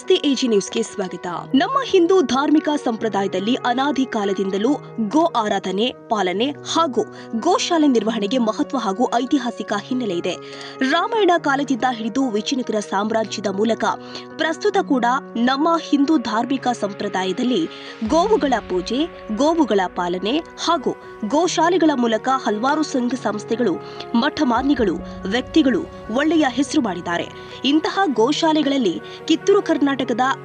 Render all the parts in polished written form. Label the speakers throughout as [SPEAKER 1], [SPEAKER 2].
[SPEAKER 1] ನಮಸ್ತೆ ಎಜಿ ನ್ಯೂಸ್ಗೆ ಸ್ವಾಗತ. ನಮ್ಮ ಹಿಂದೂ ಧಾರ್ಮಿಕ ಸಂಪ್ರದಾಯದಲ್ಲಿ ಅನಾದಿ ಕಾಲದಿಂದಲೂ ಗೋ ಆರಾಧನೆ, ಪಾಲನೆ ಹಾಗೂ ಗೋಶಾಲೆ ನಿರ್ವಹಣೆಗೆ ಮಹತ್ವ ಹಾಗೂ ಐತಿಹಾಸಿಕ ಹಿನ್ನೆಲೆ ಇದೆ. ರಾಮಾಯಣ ಕಾಲದಿಂದ ಹಿಡಿದು ವಿಜಯನಗರ ಸಾಮ್ರಾಜ್ಯದ ಮೂಲಕ ಪ್ರಸ್ತುತ ಕೂಡ ನಮ್ಮ ಹಿಂದೂ ಧಾರ್ಮಿಕ ಸಂಪ್ರದಾಯದಲ್ಲಿ ಗೋವುಗಳ ಪೂಜೆ, ಗೋವುಗಳ ಪಾಲನೆ ಹಾಗೂ ಗೋಶಾಲೆಗಳ ಮೂಲಕ ಹಲವಾರು ಸಂಘ ಸಂಸ್ಥೆಗಳು, ಮಠಮಾನ್ಯಗಳು, ವ್ಯಕ್ತಿಗಳು ಒಳ್ಳೆಯ ಹೆಸರು ಮಾಡಿದ್ದಾರೆ. ಇಂತಹ ಗೋಶಾಲೆಗಳಲ್ಲಿ ಕಿತ್ತೂರು ಕರ್ನಾಟಕದ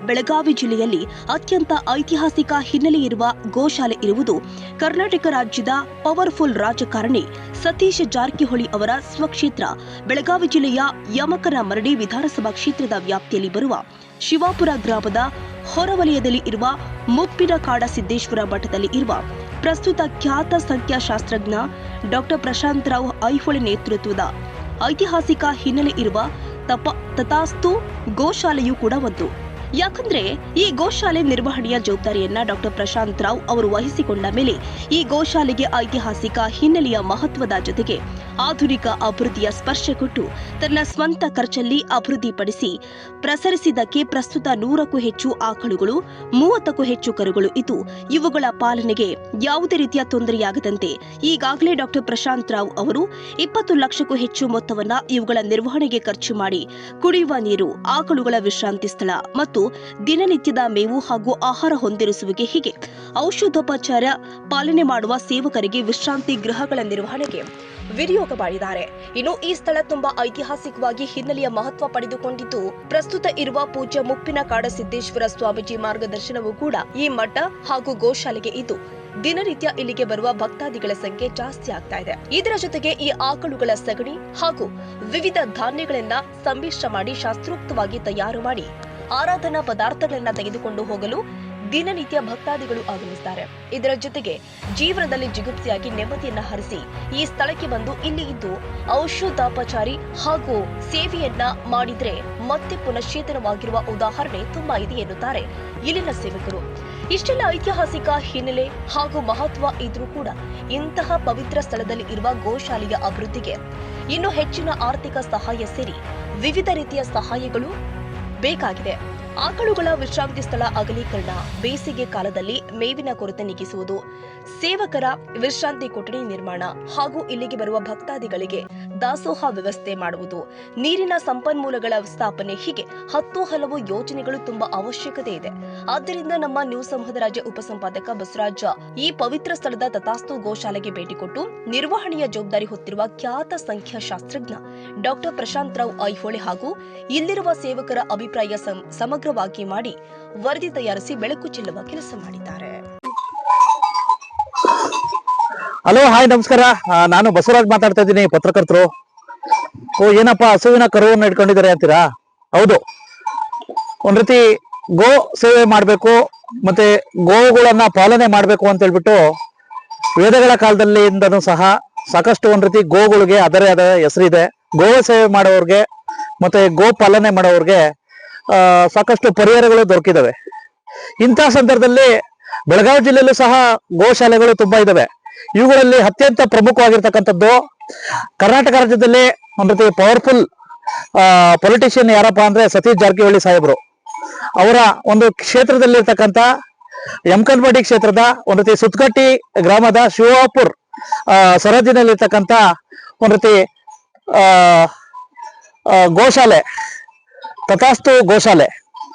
[SPEAKER 1] ಬೆಳಗಾವಿ ಜಿಲ್ಲೆಯಲ್ಲಿ ಅತ್ಯಂತ ಐತಿಹಾಸಿಕ ಹಿನ್ನೆಲೆ ಇರುವ ಗೋಶಾಲೆ ಇರುವುದು ಕರ್ನಾಟಕ ರಾಜ್ಯದ ಪವರ್ಫುಲ್ ರಾಜಕಾರಣಿ ಸತೀಶ್ ಜಾರಕಿಹೊಳಿ ಅವರ ಸ್ವಕ್ಷೇತ್ರ ಬೆಳಗಾವಿ ಜಿಲ್ಲೆಯ ಯಮಕನಮರಡಿ ವಿಧಾನಸಭಾ ಕ್ಷೇತ್ರದ ವ್ಯಾಪ್ತಿಯಲ್ಲಿ ಬರುವ ಶಿವಾಪುರ ಗ್ರಾಮದ ಹೊರವಲಯದಲ್ಲಿ ಇರುವ ಮುಪ್ಪಿನಕಾಡ ಸಿದ್ದೇಶ್ವರ ಮಠದಲ್ಲಿ ಇರುವ ಪ್ರಸ್ತುತ ಖ್ಯಾತ ಸಂಖ್ಯಾಶಾಸ್ತ್ರಜ್ಞ ಡಾಕ್ಟರ್ ಪ್ರಶಾಂತರಾವ್ ಐಹೊಳೆ ನೇತೃತ್ವದ ಐತಿಹಾಸಿಕ ಹಿನ್ನೆಲೆ ಇರುವ ತಥಾಸ್ತು ಗೋಶಾಲೆಯೂ ಕೂಡ ಒಂದು. ಯಾಕಂದ್ರೆ ಈ ಗೋಶಾಲೆ ನಿರ್ವಹಣೆಯ ಜವಾಬ್ದಾರಿಯನ್ನ ಡಾಕ್ಟರ್ ಪ್ರಶಾಂತ್ ರಾವ್ ಅವರು ವಹಿಸಿಕೊಂಡ ಮೇಲೆ ಈ ಗೋಶಾಲೆಗೆ ಐತಿಹಾಸಿಕ ಹಿನ್ನೆಲೆಯ ಮಹತ್ವದ ಜೊತೆಗೆ ಆಧುನಿಕ ಅಭಿವೃದ್ಧಿಯ ಸ್ಪರ್ಶ ಕೊಟ್ಟು ತನ್ನ ಸ್ವಂತ ಖರ್ಚಲ್ಲಿ ಅಭಿವೃದ್ಧಿಪಡಿಸಿ ಪ್ರಸರಿಸಿದ್ದಕ್ಕೆ ಪ್ರಸ್ತುತ 100ಕ್ಕೂ ಹೆಚ್ಚು ಆಕಳುಗಳು, 30ಕ್ಕೂ ಹೆಚ್ಚು ಕರುಗಳು ಇದ್ದು ಇವುಗಳ ಪಾಲನೆಗೆ ಯಾವುದೇ ರೀತಿಯ ತೊಂದರೆಯಾಗದಂತೆ ಈಗಾಗಲೇ ಡಾಕ್ಟರ್ ಪ್ರಶಾಂತ್ ರಾವ್ ಅವರು 20 ಲಕ್ಷಕ್ಕೂ ಹೆಚ್ಚು ಮೊತ್ತವನ್ನ ಇವುಗಳ ನಿರ್ವಹಣೆಗೆ ಖರ್ಚು ಮಾಡಿ ಕುಡಿಯುವ ನೀರು, ಆಕಳುಗಳ ವಿಶ್ರಾಂತಿ ಸ್ಥಳ ಮತ್ತು ದಿನನಿತ್ಯದ ಮೇವು ಹಾಗೂ ಆಹಾರ ಹೊಂದಿರಿಸುವಿಕೆ ಹೀಗೆ ಔಷಧೋಪಚಾರ ಪಾಲನೆ ಮಾಡುವ ಸೇವಕರಿಗೆ ವಿಶ್ರಾಂತಿ ಗೃಹಗಳ ನಿರ್ವಹಣೆಗೆ ವಿನಿಯೋಗ ಮಾಡಿದ್ದಾರೆ. ಇನ್ನು ಈ ಸ್ಥಳ ತುಂಬಾ ಐತಿಹಾಸಿಕವಾಗಿ ಹಿನ್ನೆಲೆಯ ಮಹತ್ವ ಪಡೆದುಕೊಂಡಿದ್ದು ಪ್ರಸ್ತುತ ಇರುವ ಪೂಜ್ಯ ಮುಪ್ಪಿನಕಾಡ ಸಿದ್ದೇಶ್ವರ ಸ್ವಾಮೀಜಿ ಮಾರ್ಗದರ್ಶನವೂ ಕೂಡ ಈ ಮಠ ಹಾಗೂ ಗೋಶಾಲೆಗೆ ಇದ್ದು ದಿನನಿತ್ಯ ಇಲ್ಲಿಗೆ ಬರುವ ಭಕ್ತಾದಿಗಳ ಸಂಖ್ಯೆ ಜಾಸ್ತಿ ಆಗ್ತಾ ಇದೆ. ಇದರ ಜೊತೆಗೆ ಈ ಆಕಳುಗಳ ಸಗಣಿ ಹಾಗೂ ವಿವಿಧ ಧಾನ್ಯಗಳನ್ನ ಸಮ್ಮಿಶ್ರ ಮಾಡಿ ಶಾಸ್ತ್ರೋಕ್ತವಾಗಿ ತಯಾರು ಮಾಡಿ ಆರಾಧನಾ ಪದಾರ್ಥಗಳನ್ನ ತೆಗೆದುಕೊಂಡು ಹೋಗಲು ದಿನನಿತ್ಯ ಭಕ್ತಾದಿಗಳು ಆಗಮಿಸುತ್ತಾರೆ. ಇದರ ಜೊತೆಗೆ ಜೀವನದಲ್ಲಿ ಜಿಗುಪ್ಸೆಯಾಗಿ ನೆಮ್ಮದಿಯನ್ನ ಹರಿಸಿ ಈ ಸ್ಥಳಕ್ಕೆ ಬಂದು ಇಲ್ಲಿ ಇದ್ದು ಔಷಧೋಪಚಾರಿ ಹಾಗೂ ಸೇವೆಯನ್ನ ಮಾಡಿದ್ರೆ ಮತ್ತೆ ಪುನಶ್ಚೇತನವಾಗಿರುವ ಉದಾಹರಣೆ ತುಂಬಾ ಇದೆ ಎನ್ನುತ್ತಾರೆ ಇಲ್ಲಿನ ಸೇವಕರು. ಇಷ್ಟೆಲ್ಲ ಐತಿಹಾಸಿಕ ಹಿನ್ನೆಲೆ ಹಾಗೂ ಮಹತ್ವ ಇದ್ರೂ ಕೂಡ ಇಂತಹ ಪವಿತ್ರ ಸ್ಥಳದಲ್ಲಿ ಇರುವ ಗೋಶಾಲೆಯ ಅಭಿವೃದ್ಧಿಗೆ ಇನ್ನೂ ಹೆಚ್ಚಿನ ಆರ್ಥಿಕ ಸಹಾಯ ಸೇರಿ ವಿವಿಧ ರೀತಿಯ ಸಹಾಯಗಳು ಬೇಕಾಗಿದೆ. ಆಕಳುಗಳ ವಿಶ್ರಾಂತಿ ಸ್ಥಳ ಅಗಲೀಕರಣ, ಬೇಸಿಗೆ ಕಾಲದಲ್ಲಿ ಮೇವಿನ ಕೊರತೆ ನೀಗಿಸುವುದು, ಸೇವಕರ ವಿಶ್ರಾಂತಿ ಕೊಠಡಿ ನಿರ್ಮಾಣ ಹಾಗೂ ಇಲ್ಲಿಗೆ ಬರುವ ಭಕ್ತಾದಿಗಳಿಗೆ ದಾಸೋಹ ವ್ಯವಸ್ಥೆ ಮಾಡುವುದು, ನೀರಿನ ಸಂಪನ್ಮೂಲಗಳ ಸ್ಥಾಪನೆ ಹೀಗೆ 10 ಹಲವು ಯೋಜನೆಗಳು ತುಂಬಾ ಅವಶ್ಯಕತೆ ಇದೆ. ಆದ್ದರಿಂದ ನಮ್ಮ ನ್ಯೂಸ್ ಸಮೂಹದ ರಾಜ್ಯ ಉಪಸಂಪಾದಕ ಬಸವರಾಜ ಈ ಪವಿತ್ರ ಸ್ಥಳದ ತಥಾಸ್ತು ಗೋಶಾಲೆಗೆ ಭೇಟಿ ಕೊಟ್ಟು ನಿರ್ವಹಣೆಯ ಜವಾಬ್ದಾರಿ ಹೊತ್ತಿರುವ ಖ್ಯಾತ ಸಂಖ್ಯಾಶಾಸ್ತ್ರಜ್ಞ ಡಾಕ್ಟರ್ ಪ್ರಶಾಂತ್ ರಾವ್ ಐಹೊಳೆ ಹಾಗೂ ಇಲ್ಲಿರುವ ಸೇವಕರ ಅಭಿಪ್ರಾಯ ಸಮಗ್ರವಾಗಿ ಮಾಡಿ ವರದಿ ತಯಾರಿಸಿ ಬೆಳಕು ಚೆಲ್ಲುವ ಕೆಲಸ ಮಾಡಿದ್ದಾರೆ.
[SPEAKER 2] ಹಲೋ, ಹಾಯ್, ನಮಸ್ಕಾರ. ನಾನು ಬಸವರಾಜ್ ಮಾತಾಡ್ತಾ ಇದ್ದೀನಿ, ಪತ್ರಕರ್ತರು. ಏನಪ್ಪಾ ಹಸುವಿನ ಕರುವನ್ನು ಇಟ್ಕೊಂಡಿದ್ದಾರೆ ಅಂತೀರಾ? ಹೌದು, ಒಂದ್ ರೀತಿ ಗೋ ಸೇವೆ ಮಾಡ್ಬೇಕು ಮತ್ತೆ ಗೋವುಗಳನ್ನ ಪಾಲನೆ ಮಾಡ್ಬೇಕು ಅಂತ ಹೇಳ್ಬಿಟ್ಟು ವೇದಗಳ ಕಾಲದಲ್ಲಿಂದನೂ ಸಹ ಸಾಕಷ್ಟು ಒಂದ್ ರೀತಿ ಗೋಗಳಿಗೆ ಅದರೇ ಆದ ಹೆಸರಿದೆ. ಗೋ ಸೇವೆ ಮಾಡೋರ್ಗೆ ಮತ್ತೆ ಗೋ ಪಾಲನೆ ಮಾಡೋರ್ಗೆ ಸಾಕಷ್ಟು ಪರಿಹಾರಗಳು ದೊರಕಿದಾವೆ. ಇಂತಹ ಸಂದರ್ಭದಲ್ಲಿ ಬೆಳಗಾವಿ ಜಿಲ್ಲೆಯಲ್ಲೂ ಸಹ ಗೋಶಾಲೆಗಳು ತುಂಬಾ ಇದಾವೆ. ಇವುಗಳಲ್ಲಿ ಅತ್ಯಂತ ಪ್ರಮುಖವಾಗಿರ್ತಕ್ಕಂಥದ್ದು ಕರ್ನಾಟಕ ರಾಜ್ಯದಲ್ಲಿ ಒಂದ್ ರೀತಿ ಪವರ್ಫುಲ್ ಪೊಲಿಟಿಷಿಯನ್ ಯಾರಪ್ಪ ಅಂದ್ರೆ ಸತೀಶ್ ಜಾರಕಿಹೊಳಿ ಸಾಹೇಬರು. ಅವರ ಒಂದು ಕ್ಷೇತ್ರದಲ್ಲಿರ್ತಕ್ಕಂಥ ಯಮಕನಮರಡಿ ಕ್ಷೇತ್ರದ ಒಂದ್ ರೀತಿ ಸುತ್ತಗಟ್ಟಿ ಗ್ರಾಮದ ಶಿವಾಪುರ್ ಸರಹದ್ದಿನಲ್ಲಿರ್ತಕ್ಕಂಥ ಒಂದ್ ರೀತಿ ಗೋಶಾಲೆ, ತಥಾಸ್ತು ಗೋಶಾಲೆ.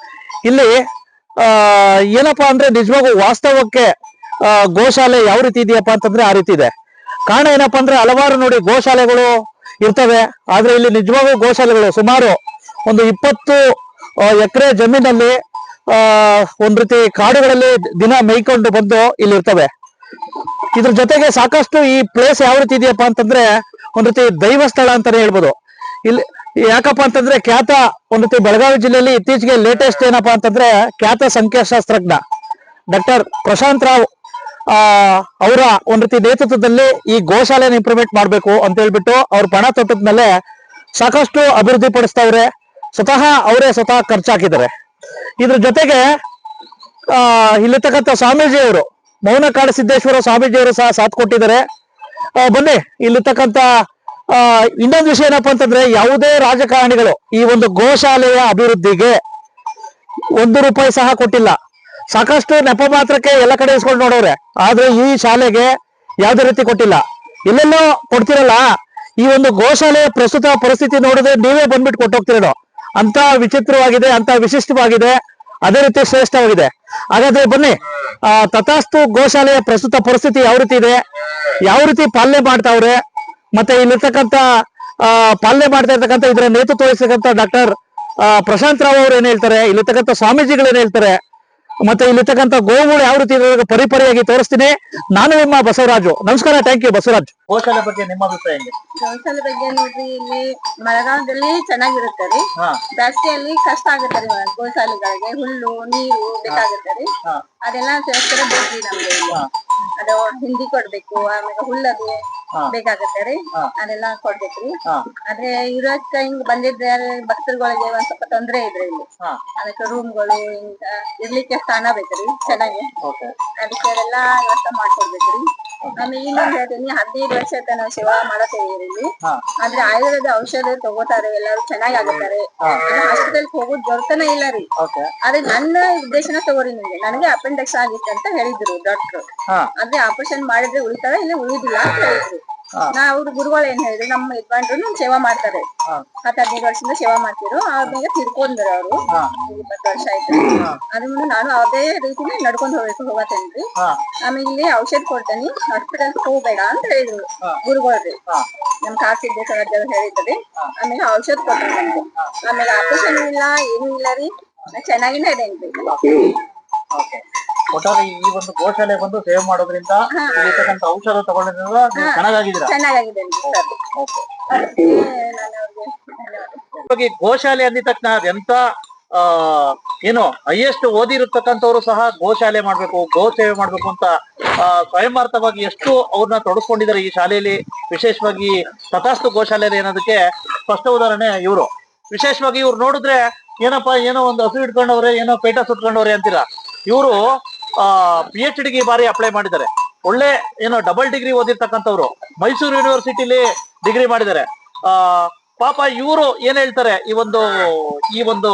[SPEAKER 2] ಇಲ್ಲಿ ಏನಪ್ಪಾ ಅಂದ್ರೆ ನಿಜವಾಗೂ ವಾಸ್ತವಕ್ಕೆ ಗೋಶಾಲೆ ಯಾವ ರೀತಿ ಇದೆಯಪ್ಪ ಅಂತಂದ್ರೆ ಆ ರೀತಿ ಇದೆ. ಕಾರಣ ಏನಪ್ಪಾ ಅಂದ್ರೆ ಹಲವಾರು ನೋಡಿ ಗೋಶಾಲೆಗಳು ಇರ್ತವೆ, ಆದ್ರೆ ಇಲ್ಲಿ ನಿಜವಾಗೂ ಗೋಶಾಲೆಗಳು ಸುಮಾರು ಒಂದು 20 ಎಕರೆ ಜಮೀನಲ್ಲಿ ಒಂದ್ ರೀತಿ ಕಾಡುಗಳಲ್ಲಿ ದಿನ ಮೇಯ್ಕೊಂಡು ಬಂದು ಇಲ್ಲಿ ಇರ್ತವೆ. ಇದ್ರ ಜೊತೆಗೆ ಸಾಕಷ್ಟು ಈ ಪ್ಲೇಸ್ ಯಾವ ರೀತಿ ಇದೆಯಪ್ಪ ಅಂತಂದ್ರೆ ಒಂದ್ ರೀತಿ ದೈವ ಸ್ಥಳ ಅಂತಾನೆ ಹೇಳ್ಬೋದು. ಇಲ್ಲಿ ಯಾಕಪ್ಪ ಅಂತಂದ್ರೆ ಖ್ಯಾತ ಒಂದ್ ರೀತಿ ಬೆಳಗಾವಿ ಜಿಲ್ಲೆಯಲ್ಲಿ ಇತ್ತೀಚೆಗೆ ಲೇಟೆಸ್ಟ್ ಏನಪ್ಪಾ ಅಂತಂದ್ರೆ ಖ್ಯಾತ ಸಂಖ್ಯಾಶಾಸ್ತ್ರಜ್ಞ ಡಾಕ್ಟರ್ ಪ್ರಶಾಂತ್ ರಾವ್ ಅವರ ಒಂದ್ ರೀತಿ ನೇತೃತ್ವದಲ್ಲಿ ಈ ಗೋಶಾಲೆನ ಇಂಪ್ರೂವ್ಮೆಂಟ್ ಮಾಡ್ಬೇಕು ಅಂತ ಹೇಳ್ಬಿಟ್ಟು ಅವ್ರ ಪಣ ತೊಟ್ಟದ ಮೇಲೆ ಸಾಕಷ್ಟು ಅಭಿವೃದ್ಧಿ ಪಡಿಸ್ತಾವ್ರೆ. ಅವರೇ ಸ್ವತಃ ಖರ್ಚಾಕಿದ್ದಾರೆ. ಇದ್ರ ಜೊತೆಗೆ ಇಲ್ಲಿರ್ತಕ್ಕಂಥ ಸ್ವಾಮೀಜಿಯವರು, ಮೌನಕಾಡ ಸಿದ್ದೇಶ್ವರ ಸ್ವಾಮೀಜಿಯವರು ಸಹ ಸಾಥ್ ಕೊಟ್ಟಿದ್ದಾರೆ. ಬನ್ನಿ, ಇಲ್ಲಿರ್ತಕ್ಕಂಥ ಇನ್ನೊಂದು ವಿಷಯ ಏನಪ್ಪಾ ಅಂತಂದ್ರೆ ಯಾವುದೇ ರಾಜಕಾರಣಿಗಳು ಈ ಒಂದು ಗೋಶಾಲೆಯ ಅಭಿವೃದ್ಧಿಗೆ ₹1 ಸಹ ಕೊಟ್ಟಿಲ್ಲ. ಸಾಕಷ್ಟು ನೆಪ ಮಾತ್ರಕ್ಕೆ ಎಲ್ಲ ಕಡೆ ಇಸ್ಕೊಂಡು ನೋಡವ್ರೆ, ಆದ್ರೆ ಈ ಶಾಲೆಗೆ ಯಾವುದೇ ರೀತಿ ಕೊಟ್ಟಿಲ್ಲ. ಎಲ್ಲೆಲ್ಲೋ ಕೊಡ್ತಿರಲ್ಲ, ಈ ಒಂದು ಗೋಶಾಲೆಯ ಪ್ರಸ್ತುತ ಪರಿಸ್ಥಿತಿ ನೋಡಿದ್ರೆ ನೀವೇ ಬಂದ್ಬಿಟ್ಟು ಕೊಟ್ಟೋಗ್ತಿರೋ ಅಂತ ವಿಚಿತ್ರವಾಗಿದೆ, ಅಂತ ವಿಶಿಷ್ಟವಾಗಿದೆ, ಅದೇ ರೀತಿ ಶ್ರೇಷ್ಠವಾಗಿದೆ. ಹಾಗಾದ್ರೆ ಬನ್ನಿ, ತಥಾಸ್ತು ಗೋಶಾಲೆಯ ಪ್ರಸ್ತುತ ಪರಿಸ್ಥಿತಿ ಯಾವ ರೀತಿ ಇದೆ, ಯಾವ ರೀತಿ ಪಾಲನೆ ಮಾಡ್ತಾವ್ರೆ, ಮತ್ತೆ ಇಲ್ಲಿರ್ತಕ್ಕಂಥ ಪಾಲನೆ ಮಾಡ್ತಾ ಇರ್ತಕ್ಕಂಥ ಇದರ ನೇತೃತ್ವ ವಹಿಸ್ತಕ್ಕಂಥ ಡಾಕ್ಟರ್ ಪ್ರಶಾಂತ್ ರಾವ್ ಅವರು ಏನ್ ಹೇಳ್ತಾರೆ, ಇಲ್ಲಿರ್ತಕ್ಕಂಥ ಸ್ವಾಮೀಜಿಗಳು ಏನ್ ಹೇಳ್ತಾರೆ, ಮತ್ತೆ ಇಲ್ಲಿರ್ತಕ್ಕಂಥ ಗೋವುಗಳು ಯಾವ ರೀತಿ ಪರಿಪರಿಯಾಗಿ ತೋರಿಸ್ತೀನಿ. ನಾನು ನಿಮ್ಮ ಬಸವರಾಜು. ನಮಸ್ಕಾರ, ಥ್ಯಾಂಕ್ ಯು ಬಸವರಾಜ್. ಗೋಶಾಲೆ ಬಗ್ಗೆ ನಿಮ್ಮ ಅಭಿಪ್ರಾಯ ಹೆಂಗೆ?
[SPEAKER 3] ಗೋಶಾಲೆ ಬಗ್ಗೆ ನೋಡ್ರಿ, ಇಲ್ಲಿ ಮಳೆಗಾಲದಲ್ಲಿ ಚೆನ್ನಾಗಿರುತ್ತೆ ರೀ, ಬೇಸಿಗೆಯಲ್ಲಿ ಕಷ್ಟ ಆಗುತ್ತೆ ರೀ. ಗೋಶಾಲೆಗಳಿಗೆ ಹುಲ್ಲು ನೀರು ಬೇಕಾಗುತ್ತೆ ರೀ, ಅದೆಲ್ಲ ಸೇರ್ತಾರೆ ಬೇಕ್ರಿ ನಮ್ಗೆ. ಅದು ಹಿಂಡಿ ಕೊಡ್ಬೇಕು, ಆಮೇಲೆ ಹುಲ್ಲದು ಬೇಕಾಗತ್ತೆ ರೀ, ಅದೆಲ್ಲ ಕೊಡ್ಬೇಕ್ರಿ. ಆದ್ರೆ ಇರೋಕ್ಕ ಹಿಂಗ್ ಬಂದಿದ್ರೆ ಭಕ್ತರುಗಳಿಗೆ ಒಂದ್ ಸ್ವಲ್ಪ ತೊಂದ್ರೆ ಇದ್ರೆ ಇಲ್ಲಿ, ಅದಕ್ಕೆ ರೂಮ್ಗಳು ಹಿಂಗ ಇರ್ಲಿಕ್ಕೆ ಸ್ಥಾನ ಬೇಕ್ರಿ ಚೆನ್ನಾಗಿ, ಅದಕ್ಕೆ ಅದೆಲ್ಲ ವ್ಯವಸ್ಥೆ ಮಾಡ್ಕೊಡ್ಬೇಕ್ರಿ. ಆಮೇಲೆ ಇನ್ನೊಂದ್ ಹೇಳ್ತೀನಿ, 15 ವರ್ಷ ನಾವು ಸೇವಾ ಮಾಡತ್ತೇವೆ ಇಲ್ಲಿ. ಆದ್ರೆ ಆಯುರ್ವೇದ ಔಷಧ ತಗೋತಾರೆ, ಎಲ್ಲಾರು ಚೆನ್ನಾಗಿ ಆಗುತ್ತಾರೆ. ಹಾಸ್ಪಿಟಲ್ ಹೋಗೋದ್ ದೊರಕನೇ ಇಲ್ಲ ರೀ. ಆದ್ರೆ ನನ್ನ ಉದ್ದೇಶನ ತಗೋರಿ, ನಿಮ್ಗೆ ನನಗೆ ಅಪೆಂಡಿಕ್ಸ್ ಆಗಿತ್ತು ಅಂತ ಹೇಳಿದ್ರು ಡಾಕ್ಟರ್. ಆದ್ರೆ ಆಪರೇಷನ್ ಮಾಡಿದ್ರೆ ಉಳಿತಾರ, ಇಲ್ಲ ಉಳಿದಿಲ್ಲ ಅಂತ ಹೇಳಿದ್ರು. ಅವ್ರ ಗುರುಗಳು ಏನ್ ಹೇಳಿದ್ರು, ನಮ್ಮ ಯಜಮಾನ್ರು ಸೇವಾ ಮಾಡ್ತಾರೆ, 10-15 ವರ್ಷದಿಂದ ಸೇವಾ ಮಾಡ್ತಿರು. ಆದ್ಮೇಲೆ ತಿರ್ಕೊಂಡ್ರು ಅವರು, 20 ವರ್ಷ ಆಯ್ತು. ಅದ್ರ ಮುಂದೆ ನಾನು ಅದೇ ರೀತಿನೇ ನಡ್ಕೊಂಡ್ ಹೋಗತ್ತೇನ್ರಿ. ಆಮೇಲೆ ಇಲ್ಲಿ ಔಷಧ ಕೊಡ್ತೇನೆ, ಹಾಸ್ಪಿಟಲ್ ಹೋಗ್ಬೇಡ ಅಂತ ಹೇಳಿದ್ರು ಗುರುಗಳ್ರಿ. ನಮ್ ಕಾಸಿದ್ದೇಶ್ವರ ಹೇಳಿದ್ರಿ. ಆಮೇಲೆ ಔಷಧ ಕೊಡ್ತೇನೆ ನಮ್ಗೆ. ಆಮೇಲೆ ಆಪರೇಷನ್ ಇಲ್ಲ, ಏನು ಇಲ್ಲ ರೀ, ಚೆನ್ನಾಗಿನೇ ಇದೇನ್ರಿ.
[SPEAKER 2] ಒಟ್ಟಾರೆ ಈ ಒಂದು ಗೋಶಾಲೆ ಬಂದು ಸೇವೆ ಮಾಡೋದ್ರಿಂದ, ಇಲ್ಲಿರ್ತಕ್ಕಂಥ ಔಷಧ ತಗೊಳ್ಳೋದ್ರಿಂದ
[SPEAKER 3] ಚೆನ್ನಾಗಿದೆ.
[SPEAKER 2] ಗೋಶಾಲೆ ಅಂದಿದ ತಕ್ಷಣ ಎಂತ ಏನು ಹೈಯೆಸ್ಟ್ ಓದಿರತಕ್ಕಂಥವ್ರು ಸಹ ಗೋಶಾಲೆ ಮಾಡ್ಬೇಕು, ಗೋ ಸೇವೆ ಮಾಡ್ಬೇಕು ಅಂತ ಸ್ವಯಂವಾರ್ಥವಾಗಿ ಎಷ್ಟು ಅವ್ರನ್ನ ತೊಡಸ್ಕೊಂಡಿದ್ದಾರೆ ಈ ಶಾಲೆಯಲ್ಲಿ. ವಿಶೇಷವಾಗಿ ತಥಾಸ್ತು ಗೋಶಾಲೆ ಅನ್ನೋದಕ್ಕೆ ಸ್ಪಷ್ಟ ಉದಾಹರಣೆ ಇವರು. ವಿಶೇಷವಾಗಿ ಇವ್ರು ನೋಡಿದ್ರೆ ಏನಪ್ಪಾ, ಏನೋ ಒಂದು ಹಸು ಇಟ್ಕೊಂಡವ್ರೆ, ಏನೋ ಪೇಟ ಸುಟ್ಕೊಂಡವ್ರೆ ಅಂತೀರಾ. ಇವರು PhD ಗೆ ಬಾರಿ ಅಪ್ಲೈ ಮಾಡಿದ್ದಾರೆ. ಒಳ್ಳೆ ಏನೋ ಡಬಲ್ ಡಿಗ್ರಿ ಓದಿರ್ತಕ್ಕಂಥವ್ರು, ಮೈಸೂರು ಯೂನಿವರ್ಸಿಟಿಲಿ ಡಿಗ್ರಿ ಮಾಡಿದ್ದಾರೆ. ಪಾಪ ಇವರು ಏನ್ ಹೇಳ್ತಾರೆ ಈ ಒಂದು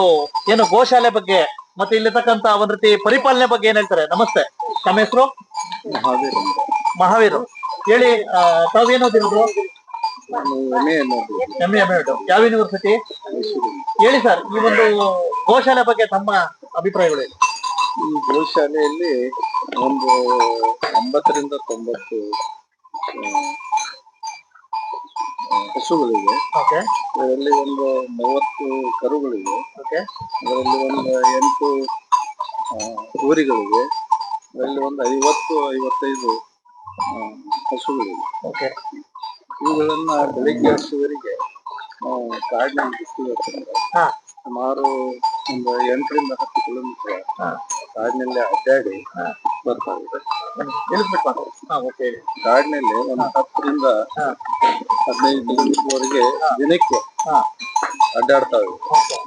[SPEAKER 2] ಏನು ಗೋಶಾಲೆ ಬಗ್ಗೆ, ಮತ್ತೆ ಇಲ್ಲಿರ್ತಕ್ಕಂಥ ಒಂದ್ ರೀತಿ ಪರಿಪಾಲನೆ ಬಗ್ಗೆ ಏನ್ ಹೇಳ್ತಾರೆ. ನಮಸ್ತೆ, ತಮ್ಮ ಹೆಸರು? ಮಹಾವೀರ್. ಹೇಳಿ, ತಾವೇನು ಓದಿರೋದು? MA ಯಾವ ಯೂನಿವರ್ಸಿಟಿ? ಹೇಳಿ ಸರ್, ಈ ಒಂದು ಗೋಶಾಲೆ ಬಗ್ಗೆ ತಮ್ಮ ಅಭಿಪ್ರಾಯಗಳು?
[SPEAKER 4] ಈ ಗೋಶಾಲೆಯಲ್ಲಿ ಒಂದು 80 ರಿಂದ 90 ಹಸುಗಳಿವೆ. ಅದರಲ್ಲಿ ಒಂದು 30 ಕರುಗಳಿವೆ. ಅದರಲ್ಲಿ ಒಂದು 8 ಹೋರಿಗಳಿವೆ. ಅದರಲ್ಲಿ ಒಂದು 50-55 ಹಸುಗಳಿವೆ. ಇವುಗಳನ್ನ ಬೆಳಿಗ್ಗೆ ಹಸುವರಿಗೆ ಕಾಡಿನಲ್ಲಿ ಬಿಟ್ಟಿರೋದ್ರಿಂದ ಸುಮಾರು ಒಂದು 8 ರಿಂದ 10 ಕಿಲೋಮೀಟರ್ ಕಾಡಿನಲ್ಲಿ ಅಡ್ಡಾಡಿ ಬರ್ತಾವೆ. ಕಾಡಿನಲ್ಲಿ ಒಂದು 10 ರಿಂದ 15 ಕಿಲೋಮೀಟರ್ ವರೆಗೆ ದಿನಕ್ಕೆ ಅಡ್ಡಾಡ್ತಾವೆ.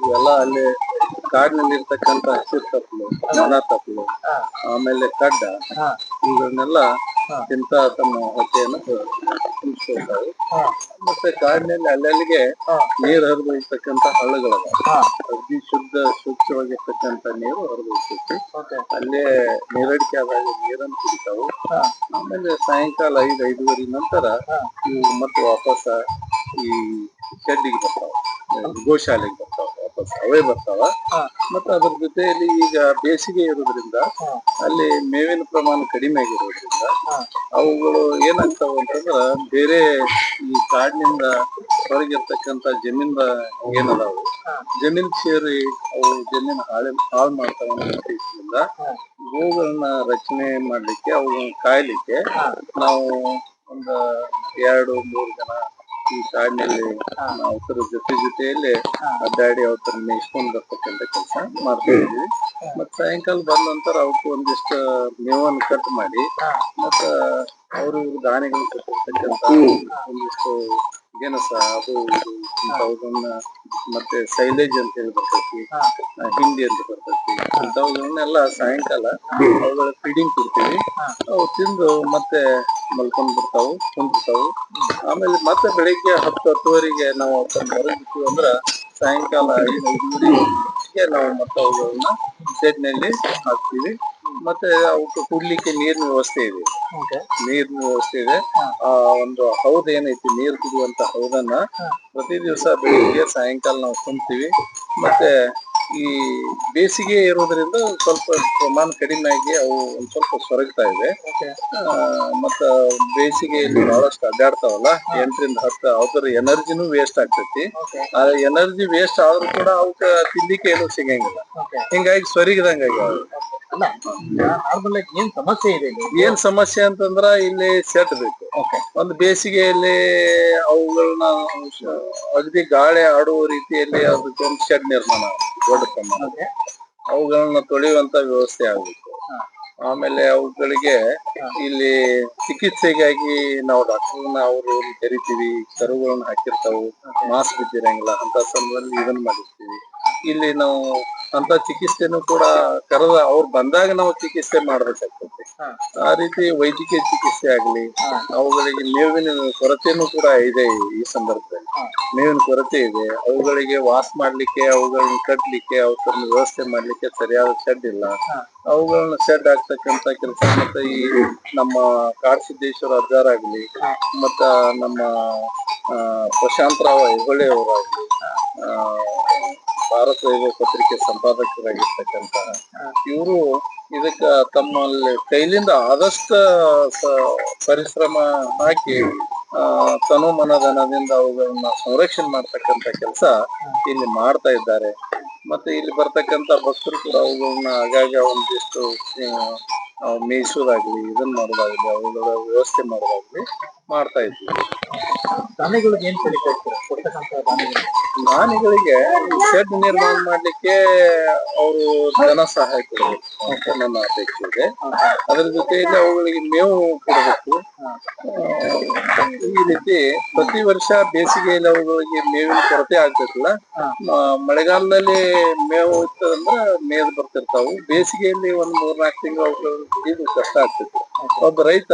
[SPEAKER 4] ಇವೆಲ್ಲ ಅಲ್ಲಿ ಕಾಡಿನಲ್ಲಿ ಇರ್ತಕ್ಕಂಥ ಹಸಿರು ತಪ್ಪಲು, ಒಣ ತಪ್ಪಲು, ಆಮೇಲೆ ಕಡ್ಡ, ಇವುಗಳನ್ನೆಲ್ಲ ತಿಂತ ತಮ್ಮ ಹೊಟ್ಟೆಯನ್ನು ತುಂಬಿಸ್ಕೊಳ್ತಾವೆ. ಮತ್ತೆ ಕಾಡಿನಲ್ಲಿ ಅಲ್ಲಲ್ಲಿಗೆ ನೀರು ಹರಿದು ಇರ್ತಕ್ಕಂಥ ಹಳ್ಳಗಳಲ್ಲ, ಅತಿ ಸ್ವಚ್ಛವಾಗಿರ್ತಕ್ಕಂಥ ನೀರು ಹರಿದು ಇರ್ತೈತಿ. ಅಲ್ಲೇ ನೀರಡಿಕೆ ಆದಾಗ ನೀರನ್ನು ಕುಡಿತಾವು. ಆಮೇಲೆ ಸಾಯಂಕಾಲ 5-5:30 ನಂತರ ಇವು ಮತ್ತೆ ವಾಪಸ್ ಈ ಶೆಡ್ಡಿಗೆ ಬರ್ತಾವ, ಗೋಶಾಲೆಗೆ ಬರ್ತಾವ, ವಾಪಸ್ ಅವೇ ಬರ್ತಾವ. ಮತ್ತೆ ಅದ್ರ ಜೊತೆಯಲ್ಲಿ ಈಗ ಬೇಸಿಗೆ ಇರೋದ್ರಿಂದ ಅಲ್ಲಿ ಮೇವಿನ ಪ್ರಮಾಣ ಕಡಿಮೆ ಆಗಿರೋದ್ರಿಂದ ಅವುಗಳು ಏನಾಗ್ತಾವ ಅಂತಂದ್ರ ಬೇರೆ ಈ ಕಾಡಿನಿಂದ ಹೊರಗಿರ್ತಕ್ಕಂಥ ಜಮೀನ್ ಏನದಾವು ಜಮೀನ್ ಸೇರಿ ಅವು ಜಮೀನ್ ಹಾಳು ಮಾಡ್ತಾವ ಅನ್ನೋ ಉದ್ದೇಶದಿಂದ ಗೋಗಳನ್ನ ರಕ್ಷಣೆ ಮಾಡ್ಲಿಕ್ಕೆ, ಅವುಗಳನ್ನ ಕಾಯ್ಲಿಕ್ಕೆ ನಾವು ಒಂದು 2-3 ಜನ ಈ ಕಾಡಿನಲ್ಲಿ ಅವತರ ಜೊತೆಯಲ್ಲಿ ಅಡ್ಡಾಡಿ ಅವತರ ಮೇಯಿಸ್ಕೊಂಡ್ ಬರ್ತಕ್ಕಂಥ ಕೆಲಸ ಮಾಡ್ತಾ ಇದೀವಿ. ಮತ್ ಸಾಯಂಕಾಲ ಬಂದ ನಂತರ ಅವಕ್ಕೆ ಒಂದಿಷ್ಟು ಮೇವನ್ನು ಕಟ್ ಮಾಡಿ, ಮತ್ತ ಅವರು ದಾನಿಗಳು ಕೊಟ್ಟಿರ್ತಕ್ಕಂಥ ಒಂದಿಷ್ಟು ಗೆಣಸ ಅದು ಇದು ಇಂಥವುಗಳನ್ನ, ಮತ್ತೆ ಸೈಲೇಜ್ ಅಂತ ಹೇಳಿ ಬರ್ತೈತಿ, ಹಿಂಡಿ ಅಂತ ಬರ್ತೈತಿ, ಇಂಥವುಗಳನ್ನೆಲ್ಲ ಸಾಯಂಕಾಲ ಅವುಗಳ ಫೀಡಿಂಗ್ ಕೊಡ್ತೀವಿ. ಅವು ತಿಂದು ಮತ್ತೆ ಮಲ್ಕೊಂಡ್ ಬಿಡ್ತಾವು, ಕುಂದಿರ್ತಾವು. ಆಮೇಲೆ ಮತ್ತೆ ಬೆಳಿಗ್ಗೆ 10-10:30 ನಾವು ಹೊರಗೆ ಬಿಡ್ತೀವಿ ಅಂದ್ರ ಸಾಯಂಕಾಲ 5-5:30 ಮಾಡ್ಲಿಕ್ಕೆ ನಾವು ಮತ್ತೆ ಅವುಗಳನ್ನ ಶೆಡ್ನಲ್ಲಿ ಹಾಕ್ತಿವಿ. ಮತ್ತೆ ಅವಕ್ಕೆ ಕುಡ್ಲಿಕ್ಕೆ ನೀರಿನ ವ್ಯವಸ್ಥೆ ಇದೆ. ನೀರಿನ ವ್ಯವಸ್ಥೆ ಇದೆ. ಆ ಒಂದು ಹೌದ್ ಏನೈತಿ, ನೀರು ಕುಡಿಯುವಂತ ಹೌದನ್ನ ಪ್ರತಿ ದಿವಸ ಬೆಳಿಗ್ಗೆ ಸಾಯಂಕಾಲ ನಾವು ತುಂಬ್ತೀವಿ. ಮತ್ತೆ ಈ ಬೇಸಿಗೆ ಇರೋದ್ರಿಂದ ಸ್ವಲ್ಪ ಪ್ರಮಾಣ ಕಡಿಮೆ ಆಗಿ ಅವು ಒಂದ್ ಸ್ವಲ್ಪ ಸೊರಗ್ತಾ ಇದೆ. ಮತ್ತ ಬೇಸಿಗೆಯಲ್ಲಿ ಬಹಳಷ್ಟು ಅಡ್ಡಾಡ್ತಾವಲ್ಲ, 8ರಿಂದ 10 ಅದ್ರ ಎನರ್ಜಿನೂ ವೇಸ್ಟ್ ಆಗ್ತೈತಿ. ಆ ಎನರ್ಜಿ ವೇಸ್ಟ್ ಆದ್ರೂ ಕೂಡ ಅವಕ್ಕ ತಿನ್ಲಿಕ್ಕೆ ಏನು ಸಿಗಂಗಿಲ್ಲ. ಹಿಂಗಾಗಿ ಸೊರಗಿದಂಗ ಏನ್ ಸಮಸ್ಯೆ ಅಂತಂದ್ರ ಇಲ್ಲಿ ಸೆಟ್ ಬೇಕು. ಒಂದು ಬೇಸಿಗೆಯಲ್ಲಿ ಅವುಗಳನ್ನ ಅಗದಿ ಗಾಳಿ ಆಡುವ ರೀತಿಯಲ್ಲಿ ಅದಕ್ಕೊಂದು ಶೆಡ್ ನಿರ್ಮಾಣ ದೊಡ್ಡ ಪ್ರಮಾಣ, ಅವುಗಳನ್ನ ತೊಳೆಯುವಂತ ವ್ಯವಸ್ಥೆ ಆಗ್ಬೇಕು. ಆಮೇಲೆ ಅವುಗಳಿಗೆ ಇಲ್ಲಿ ಚಿಕಿತ್ಸೆಗಾಗಿ ನಾವು ಡಾಕ್ಟರ್ನ ಅವರು ಕರಿತೀವಿ. ಕರುಗಳನ್ನ ಹಾಕಿರ್ತಾವು, ಮಾಸ್ಕ್ ಬಿದ್ದಿರಂಗಿಲ್ಲ ಅಂತ ಸಂದರ್ಭದಲ್ಲಿ ಇದನ್ನ ಮಾಡಿರ್ತೀವಿ. ಇಲ್ಲಿ ನಾವು ಅಂತ ಚಿಕಿತ್ಸೆನೂ ಕೂಡ ಕರೆದ ಅವ್ರು ಬಂದಾಗ ನಾವು ಚಿಕಿತ್ಸೆ ಮಾಡ್ಬೇಕಾಗ್ತದೆ. ಆ ರೀತಿ ವೈದ್ಯಕೀಯ ಚಿಕಿತ್ಸೆ ಆಗ್ಲಿ, ಅವುಗಳಿಗೆ ಮೇವಿನ ಕೊರತೆನೂ ಕೂಡ ಇದೆ. ಈ ಸಂದರ್ಭದಲ್ಲಿ ಮೇವಿನ ಕೊರತೆ ಇದೆ. ಅವುಗಳಿಗೆ ವಾಸ ಮಾಡ್ಲಿಕ್ಕೆ, ಅವುಗಳನ್ನ ಕಟ್ಲಿಕ್ಕೆ, ಅವನ್ನ ವ್ಯವಸ್ಥೆ ಮಾಡ್ಲಿಕ್ಕೆ ಸರಿಯಾದ ಶೆಡ್ ಇಲ್ಲ. ಅವುಗಳನ್ನ ಶೆಡ್ ಆಗ್ತಕ್ಕಂತ ಕೆಲಸ ಮತ್ತೆ ಈ ನಮ್ಮ ಕಾಡಸಿದ್ದೇಶ್ವರ ಅಜ್ಜಾರ್ ಆಗ್ಲಿ, ಮತ್ತ ನಮ್ಮ ಪ್ರಶಾಂತರಾವ್ ಐಹೊಳೆ ಅವರಾಗ್ಲಿ, ಭಾರತ ವೈಭವ ಪತ್ರಿಕೆ ಸಂಪಾದಕರಾಗಿರ್ತಕ್ಕಂತ ಇವರು ಇದಕ್ಕ ತಮ್ಮಲ್ಲಿ ಕೈಲಿಂದ ಆದಷ್ಟು ಪರಿಶ್ರಮ ಹಾಕಿ ತನು ಮನಧನದಿಂದ ಅವುಗಳನ್ನ ಸಂರಕ್ಷಣೆ ಮಾಡ್ತಕ್ಕಂತ ಕೆಲಸ ಇಲ್ಲಿ ಮಾಡ್ತಾ ಇದ್ದಾರೆ. ಮತ್ತೆ ಇಲ್ಲಿ ಬರ್ತಕ್ಕಂತ ಭಕ್ತರು ಕೂಡ ಅವುಗಳನ್ನ ಆಗಾಗ ಒಂದಿಷ್ಟು ಮೇಯಿಸೋದಾಗ್ಲಿ, ಇದನ್ನ ಮಾಡೋದಾಗ್ಲಿ, ಅವುಗಳ ವ್ಯವಸ್ಥೆ ಮಾಡೋದಾಗ್ಲಿ ಮಾಡ್ತಾ ಇದ್ವಿ. ದಾನಿಗಳಿಗೆ ಶೆಡ್ ನಿರ್ಮಾಣ ಮಾಡ್ಲಿಕ್ಕೆ ಅವರು ಧನ ಸಹಾಯ ಕೊಡಬೇಕು ನನ್ನ ಅಪೇಕ್ಷೆ ಇದೆ. ಅದ್ರ ಜೊತೆಯಲ್ಲಿ ಅವುಗಳಿಗೆ ಮೇವು ಕೊಡಬೇಕು. ಈ ರೀತಿ ಪ್ರತಿ ವರ್ಷ ಬೇಸಿಗೆಯಲ್ಲಿ ಅವುಗಳಿಗೆ ಮೇವಿನ ಕೊರತೆ ಆಗ್ತೈತಲ್ಲ, ಮಳೆಗಾಲದಲ್ಲಿ ಮೇವು ಇತ್ತಂದ್ರ ಮೇದ್ ಬರ್ತಿರ್ತಾವು. ಬೇಸಿಗೆಯಲ್ಲಿ ಒಂದ್ 3-4 ತಿಂಗಳು ಅವುಗಳು ಇದು ಕಷ್ಟ ಆಗ್ತೈತಿ. ಒಬ್ಬ ರೈತ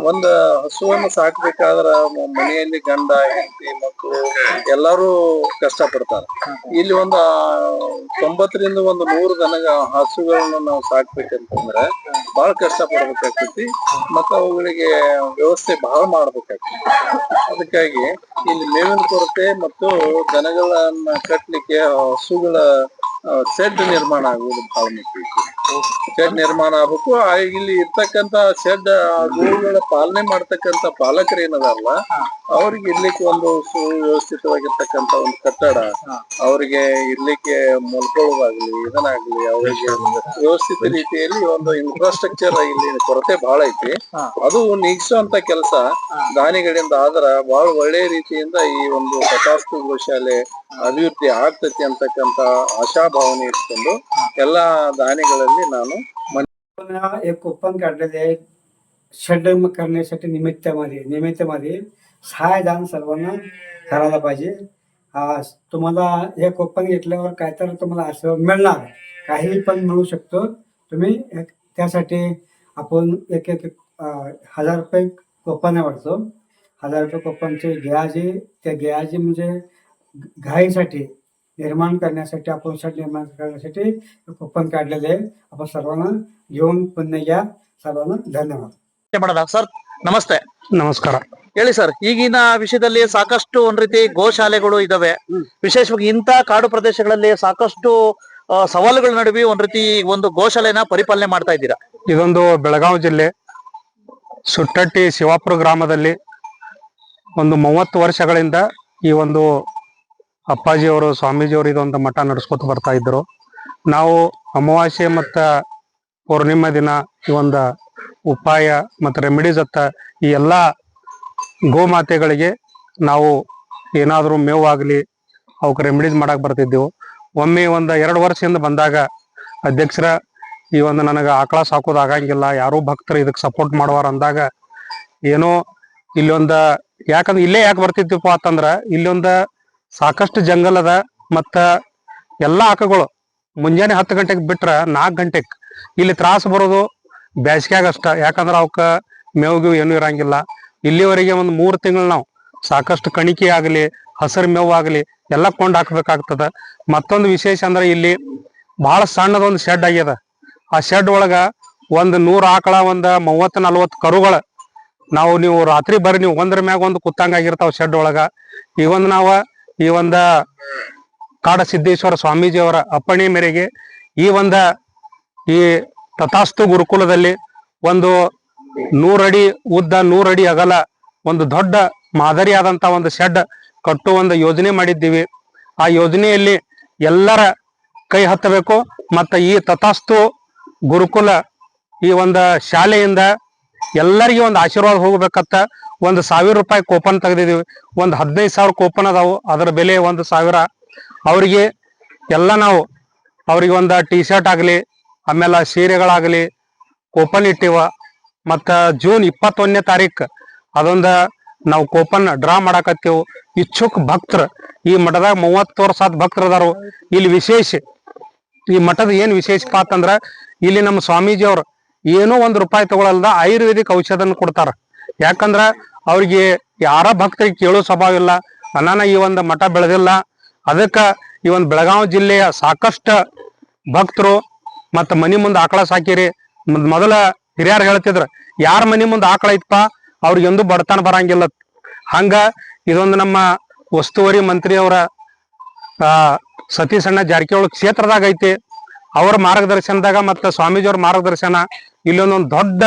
[SPEAKER 4] ಒಂದ್ ಹಸುವನ್ನು ಸಾಕ್ಬೇಕಾದ್ರ ಮನೆಯಲ್ಲಿ ಗಂಡ, ಹೆಂಡತಿ, ಮಕ್ಕಳು ಎಲ್ಲಾರು ಕಷ್ಟ ಪಡ್ತಾರ. ಇಲ್ಲಿ ಒಂದು 90ರಿಂದ 100 ದನ ಹಸುಗಳನ್ನ ನಾವು ಸಾಕ್ಬೇಕಂತಂದ್ರೆ ಬಹಳ ಕಷ್ಟ ಪಡ್ಬೇಕಾಗ್ತೈತಿ. ಮತ್ತ ಅವುಗಳಿಗೆ ವ್ಯವಸ್ಥೆ ಬಹಳ ಮಾಡ್ಬೇಕಾಗ್ತೈತಿ. ಅದಕ್ಕಾಗಿ ಇಲ್ಲಿ ಮೇವಿನ ಕೊರತೆ ಮತ್ತು ದನಗಳನ್ನ ಕಟ್ಲಿಕ್ಕೆ ಹಸುಗಳ ಶೆಡ್ ನಿರ್ಮಾಣ ಆಗುವುದು ಬಹಳ ಮುಖ್ಯ. ಶೆಡ್ ನಿರ್ಮಾಣ ಆಗ್ಬೇಕು. ಇಲ್ಲಿ ಇರ್ತಕ್ಕಂತ ಶೆಡ್ ಗೋವುಗಳ ಪಾಲನೆ ಮಾಡ್ತಕ್ಕಂತ ಪಾಲಕರು ಏನದಾರಲ್ಲ, ಅವ್ರಿಗೆ ಇರ್ಲಿಕ್ಕೆ ಒಂದು ಸುವ್ಯವಸ್ಥಿತವಾಗಿರ್ತಕ್ಕಂತ ಒಂದು ಕಟ್ಟಡ, ಅವ್ರಿಗೆ ಇರ್ಲಿಕ್ಕೆ ಮಲ್ಕೊಳ್ಳೋದಾಗ್ಲಿ, ಇದನ್ನಾಗ್ಲಿ, ಅವರಿಗೆ ವ್ಯವಸ್ಥಿತ ರೀತಿಯಲ್ಲಿ ಒಂದು ಇನ್ಫ್ರಾಸ್ಟ್ರಕ್ಚರ್ ಇಲ್ಲಿ ಕೊರತೆ ಬಹಳ ಐತಿ. ಅದು ನೀಗಿಸುವಂತ ಕೆಲಸ ದಾನಿಗಳಿಂದ ಆದ್ರ ಬಹಳ ಒಳ್ಳೆ ರೀತಿಯಿಂದ ಈ ಒಂದು ತಥಾಸ್ತು ಗೋಶಾಲೆ ಅಭಿವೃದ್ಧಿ ಆಗ್ತತಿ ಅಂತಕ್ಕಂತ आशाभावने इट्ಕೊಂಡು ಎಲ್ಲ ದಾನಿಗಳಲ್ಲಿ ನಾನು
[SPEAKER 5] एक कुपन काढलेले आहे शेड करण्यासाठी निमित्तामध्ये सहायदान सर्वांना करायला पाहिजे. तुम्हाला हे कुपन घेतल्यावर काय तर तुम्हाला आशीर्वाद मिळणार, काही पण मिळू शकतो. तुम्ही त्यासाठी आपण एक 1000 रुपये कुपन वाटतो. 1000 रुपये कुपनचे घ्यायचे. त्या घ्यायचे म्हणजे गायीसाठी निर्माण करण्यासाठी, आपण शेड निर्माण करण्यासाठी कुपन काढलेले आहे. आपण सर्वांना घेऊन पुन्हा या. सर्वांना धन्यवाद.
[SPEAKER 2] ಸರ್ ನಮಸ್ತೆ.
[SPEAKER 5] ನಮಸ್ಕಾರ.
[SPEAKER 2] ಹೇಳಿ ಸರ್, ಈಗಿನ ವಿಷಯದಲ್ಲಿ ಸಾಕಷ್ಟು ಒಂದ್ ರೀತಿ ಗೋಶಾಲೆಗಳು ಇದಾವೆ. ವಿಶೇಷವಾಗಿ ಇಂಥ ಕಾಡು ಪ್ರದೇಶಗಳಲ್ಲಿ ಸಾಕಷ್ಟು ಸವಾಲುಗಳ ನಡುವೆ ಒಂದ್ ರೀತಿ ಒಂದು ಗೋಶಾಲೆನ ಪರಿಪಾಲನೆ ಮಾಡ್ತಾ ಇದ್ದೀರಾ.
[SPEAKER 5] ಇದೊಂದು ಬೆಳಗಾವಿ ಜಿಲ್ಲೆ ಸುಟ್ಟಟ್ಟಿ ಶಿವಾಪುರ ಗ್ರಾಮದಲ್ಲಿ ಒಂದು 30 ವರ್ಷಗಳಿಂದ ಈ ಒಂದು ಅಪ್ಪಾಜಿಯವರು, ಸ್ವಾಮೀಜಿಯವರು ಇದೊಂದು ಮಠ ನಡೆಸ್ಕೊತ ಬರ್ತಾ ಇದ್ರು. ನಾವು ಅಮಾವಾಸ್ಯೆ ಮತ್ತ ಪೌರ್ಣಿಮಾ ದಿನ ಈ ಒಂದು ಉಪಾಯ ಮತ್ತು ರೆಮಿಡೀಸ್ ಅತ್ತ ಈ ಎಲ್ಲ ಗೋಮಾತೆಗಳಿಗೆ ನಾವು ಏನಾದರೂ ಮೇವಾಗಲಿ ಅವಕ್ಕೆ ರೆಮಿಡೀಸ್ ಮಾಡಕ್ಕೆ ಬರ್ತಿದ್ದೆವು. ಒಮ್ಮೆ ಒಂದು 2 ವರ್ಷದಿಂದ ಬಂದಾಗ ಅಧ್ಯಕ್ಷರ ಈ ಒಂದು ನನಗೆ ಆಕಳ ಸಾಕೋದು ಆಗಂಗಿಲ್ಲ, ಯಾರೂ ಭಕ್ತರು ಇದಕ್ಕೆ ಸಪೋರ್ಟ್ ಮಾಡುವಾರ ಅಂದಾಗ ಏನೋ ಇಲ್ಲೊಂದು ಯಾಕಂದ್ರೆ ಇಲ್ಲೇ ಯಾಕೆ ಬರ್ತಿದ್ವಪ್ಪ ಅಂತಂದ್ರೆ ಇಲ್ಲೊಂದು ಸಾಕಷ್ಟು ಜಂಗಲ್ ಅದ. ಮತ್ತ ಎಲ್ಲಾ ಆಕಗಳು ಮುಂಜಾನೆ 10 ಗಂಟೆಗೆ ಬಿಟ್ರ 4 ಗಂಟೆಗೆ ಇಲ್ಲಿ ತ್ರಾಸ ಬರೋದು ಬ್ಯಾಸಿಗ್ಯಾಗ ಅಷ್ಟ. ಯಾಕಂದ್ರ ಅವಕ್ಕ ಮೇವಿಗೂ ಏನು ಇರಂಗಿಲ್ಲ. ಇಲ್ಲಿವರೆಗೆ ಒಂದು 3 ತಿಂಗಳು ನಾವು ಸಾಕಷ್ಟು ಕಣಿಕೆ ಆಗಲಿ ಹಸಿರು ಮೇವು ಆಗಲಿ ಎಲ್ಲ ಕೊಂಡ್ ಹಾಕ್ಬೇಕಾಗ್ತದ. ಮತ್ತೊಂದು ವಿಶೇಷ ಅಂದ್ರೆ ಇಲ್ಲಿ ಬಹಳ ಸಣ್ಣದೊಂದು ಶೆಡ್ ಆಗ್ಯದ. ಆ ಶೆಡ್ ಒಳಗ ಒಂದ್ 100 ಆಕಳ, ಒಂದ್ 30-40 ಕರುಗಳ ನೀವು ರಾತ್ರಿ ಬರ್ರಿ, ನೀವು ಒಂದ್ರ ಮ್ಯಾಗ ಒಂದು ಕುತ್ತಂಗ ಆಗಿರ್ತಾವ ಶೆಡ್ ಒಳಗ. ಈ ಒಂದ ಕಾಡ ಸಿದ್ದೇಶ್ವರ ಸ್ವಾಮೀಜಿ ಅವರ ಅಪ್ಪಣೆ ಮೇರೆಗೆ ಈ ತಥಾಸ್ತು ಗುರುಕುಲದಲ್ಲಿ ಒಂದು 100 ಅಡಿ ಉದ್ದ 100 ಅಡಿ ಅಗಲ ಒಂದು ದೊಡ್ಡ ಮಾದರಿಯಾದಂತ ಒಂದು ಶೆಡ್ ಕಟ್ಟುವ ಒಂದು ಯೋಜನೆ ಮಾಡಿದ್ದೀವಿ. ಆ ಯೋಜನೆಯಲ್ಲಿ ಎಲ್ಲರ ಕೈ ಹತ್ತಬೇಕು. ಮತ್ತ ಈ ತಥಾಸ್ತು ಗುರುಕುಲ ಈ ಒಂದು ಶಾಲೆಯಿಂದ ಎಲ್ಲರಿಗೆ ಒಂದು ಆಶೀರ್ವಾದ ಹೋಗ್ಬೇಕತ್ತ ಒಂದು 1000 ರೂಪಾಯಿ ಕೂಪನ್ ತೆಗೆದಿದ್ದೀವಿ. ಒಂದು 15,000 ಕೂಪನ್ ಅದಾವು. ಅದರ ಬೆಲೆ 1,000. ಅವ್ರಿಗೆ ಎಲ್ಲ ನಾವು ಅವ್ರಿಗೆ ಒಂದು ಟಿ ಶರ್ಟ್ ಆಗಲಿ, ಆಮೇಲೆ ಸೀರೆಗಳಾಗಲಿ ಕೂಪನ್ ಇಟ್ಟಿವ. ಮತ್ತ ಜೂನ್ 21ನೇ ತಾರೀಕು ನಾವು ಕೂಪನ್ ಡ್ರಾ ಮಾಡಾಕತ್ತೀವಿ. ಇಚ್ಛುಕ್ ಭಕ್ತರು, ಈ ಮಠದಾಗ 30 ವರ್ಷ ಭಕ್ತರು ಅದಾರು. ಇಲ್ಲಿ ವಿಶೇಷ, ಈ ಮಠದ ಏನ್ ವಿಶೇಷಪ್ಪ ಅಂತಂದ್ರ ಇಲ್ಲಿ ನಮ್ಮ ಸ್ವಾಮೀಜಿ ಅವ್ರು ಏನೋ 1 ರೂಪಾಯಿ ತಗೊಳಲ್ದ ಆಯುರ್ವೇದಿಕ್ ಔಷಧನ ಕೊಡ್ತಾರ. ಯಾಕಂದ್ರ ಅವ್ರಿಗೆ ಯಾರ ಭಕ್ತರಿಗೆ ಕೇಳೋ ಸ್ವಭಾವ ಇಲ್ಲ. ಈ ಒಂದು ಮಠ ಬೆಳೆದಿಲ್ಲ. ಅದಕ್ಕ ಈ ಒಂದು ಬೆಳಗಾವಿ ಜಿಲ್ಲೆಯ ಸಾಕಷ್ಟು ಭಕ್ತರು ಮತ್ತ ಮನಿ ಮುಂದೆ ಆಕಳ ಸಾಕಿರಿ. ಮೊದಲ ಹಿರಿಯರು ಹೇಳ್ತಿದ್ರ, ಯಾರ ಮನಿ ಮುಂದೆ ಆಕಳ ಐತಪ್ಪ ಅವ್ರಿಗೆ ಎಂದು ಬಡತನ ಬರಂಗಿಲ್ಲ. ಹಂಗ ಇದೊಂದು ನಮ್ಮ ಉಸ್ತುವಾರಿ ಮಂತ್ರಿ ಅವರ ಸತೀಶಣ್ಣ ಜಾರಕಿಹೊಳಿ ಕ್ಷೇತ್ರದಾಗ ಐತಿ. ಅವರ ಮಾರ್ಗದರ್ಶನದಾಗ ಮತ್ತ ಸ್ವಾಮೀಜಿಯವ್ರ ಮಾರ್ಗದರ್ಶನ ಇಲ್ಲೊಂದೊಂದು ದೊಡ್ಡ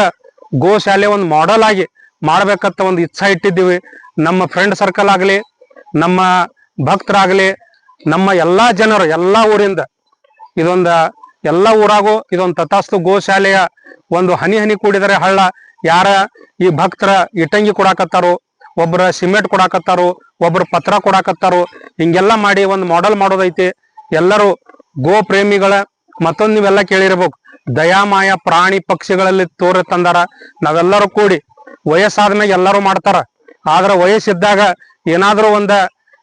[SPEAKER 5] ಗೋಶಾಲೆ ಒಂದು ಮಾಡೆಲ್ ಆಗಿ ಮಾಡ್ಬೇಕಂತ ಒಂದು ಇಚ್ಛಾ ಇಟ್ಟಿದ್ದೀವಿ. ನಮ್ಮ ಫ್ರೆಂಡ್ ಸರ್ಕಲ್ ಆಗ್ಲಿ, ನಮ್ಮ ಭಕ್ತರಾಗ್ಲಿ, ನಮ್ಮ ಎಲ್ಲಾ ಜನರು ಎಲ್ಲಾ ಊರಿಂದ ಎಲ್ಲ ಊರಾಗೂ ಇದೊಂದು ತಥಾಸ್ತು ಗೋಶಾಲೆಯ ಒಂದು ಹನಿ ಕೂಡಿದರೆ ಹಳ್ಳ. ಯಾರ ಈ ಭಕ್ತರ ಇಟ್ಟಂಗಿ ಕೊಡಾಕತ್ತಾರು, ಒಬ್ರ ಸಿಮೆಂಟ್ ಕೊಡಾಕತ್ತಾರು, ಒಬ್ರು ಪತ್ರ ಕೊಡಾಕತ್ತಾರು. ಹಿಂಗೆಲ್ಲ ಮಾಡಿ ಒಂದು ಮಾಡೆಲ್ ಮಾಡೋದೈತಿ. ಎಲ್ಲರೂ ಗೋ ಪ್ರೇಮಿಗಳ ಮತ್ತೊಂದು ನೀವೆಲ್ಲ ಕೇಳಿರ್ಬೇಕು, ದಯಾಮಾಯ ಪ್ರಾಣಿ ಪಕ್ಷಿಗಳಲ್ಲಿ ತೋರ ತಂದಾರ. ನಾವೆಲ್ಲರೂ ಕೂಡಿ ವಯಸ್ಸಾದ್ಮೇಲೆ ಎಲ್ಲರೂ ಮಾಡ್ತಾರ. ಆದ್ರ ವಯಸ್ಸಿದ್ದಾಗ ಏನಾದ್ರೂ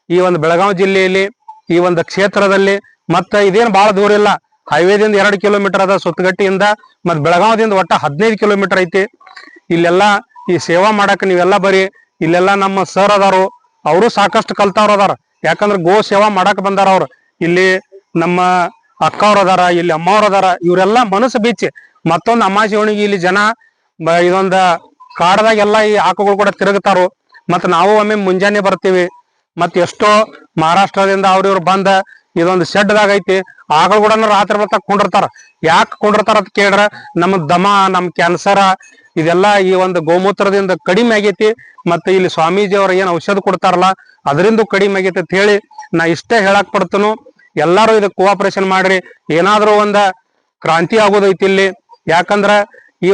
[SPEAKER 5] ಈ ಒಂದು ಬೆಳಗಾವಿ ಜಿಲ್ಲೆಯಲ್ಲಿ ಈ ಒಂದು ಕ್ಷೇತ್ರದಲ್ಲಿ ಮತ್ತ ಇದೇನು ಬಹಳ ದೂರ ಇಲ್ಲ, ಹೈವೇದಿಂದ 2 ಕಿಲೋಮೀಟರ್ ಅದ ಸುತ್ತಗಟ್ಟಿಯಿಂದ. ಮತ್ ಬೆಳಗಾವದಿಂದ ಒಟ್ಟ 15 ಕಿಲೋಮೀಟರ್ ಐತಿ. ಇಲ್ಲೆಲ್ಲ ಈ ಸೇವಾ ಮಾಡಕ್ ನೀವೆಲ್ಲ ಬರೀ. ಇಲ್ಲೆಲ್ಲ ನಮ್ಮ ಸರ್ ಅದಾರು, ಅವರು ಸಾಕಷ್ಟು ಕಲ್ತವ್ರು ಅದಾರ. ಯಾಕಂದ್ರ ಗೋ ಸೇವಾ ಮಾಡಕ್ ಬಂದಾರ ಅವ್ರು. ಇಲ್ಲಿ ನಮ್ಮ ಅಕ್ಕವ್ರ ಅದಾರ, ಇಲ್ಲಿ ಅಮ್ಮವ್ರ ಅದಾರ. ಇವರೆಲ್ಲ ಮನಸ್ಸು ಬೀಚಿ ಮತ್ತೊಂದು ಅಮಾಸಿ ಒಣಗಿ ಇಲ್ಲಿ ಜನ ಇದೊಂದ ಕಾಡದಾಗೆಲ್ಲ ಈ ಆಕಗಳು ಕೂಡ ತಿರುಗುತ್ತಾರು. ಮತ್ ನಾವು ಒಮ್ಮೆ ಮುಂಜಾನೆ ಬರ್ತೀವಿ. ಮತ್ ಎಷ್ಟೋ ಮಹಾರಾಷ್ಟ್ರದಿಂದ ಅವ್ರಿವ್ರು ಬಂದ ಇದೊಂದು ಶೆಡ್ದಾಗ ಐತಿ. ಆಕಳು ಕೂಡ ರಾತ್ರಿ ಬರ್ತಾ ಕೊಂಡಿರ್ತಾರ. ಯಾಕೆ ಕೊಂಡಿರ್ತಾರ ಅಂತ ಕೇಳ್ರ, ನಮ್ಮ ದಮ, ನಮ್ ಕ್ಯಾನ್ಸರ್ ಇದೆಲ್ಲ ಈ ಒಂದು ಗೋಮೂತ್ರದಿಂದ ಕಡಿಮೆ ಆಗೈತಿ. ಮತ್ತೆ ಇಲ್ಲಿ ಸ್ವಾಮೀಜಿ ಅವ್ರ ಏನ್ ಔಷಧ ಕೊಡ್ತಾರಲ್ಲ ಅದರಿಂದ ಕಡಿಮೆ ಆಗೈತಿ ಅಂತ ಹೇಳಿ ನಾ ಇಷ್ಟೇ ಹೇಳಕ್ ಪಡ್ತನು. ಎಲ್ಲಾರು ಇದಕ್ಕೆ ಕೋಆಪರೇಷನ್ ಮಾಡ್ರಿ. ಏನಾದ್ರೂ ಕ್ರಾಂತಿ ಆಗೋದೈತಿ ಇಲ್ಲಿ. ಯಾಕಂದ್ರ ಈ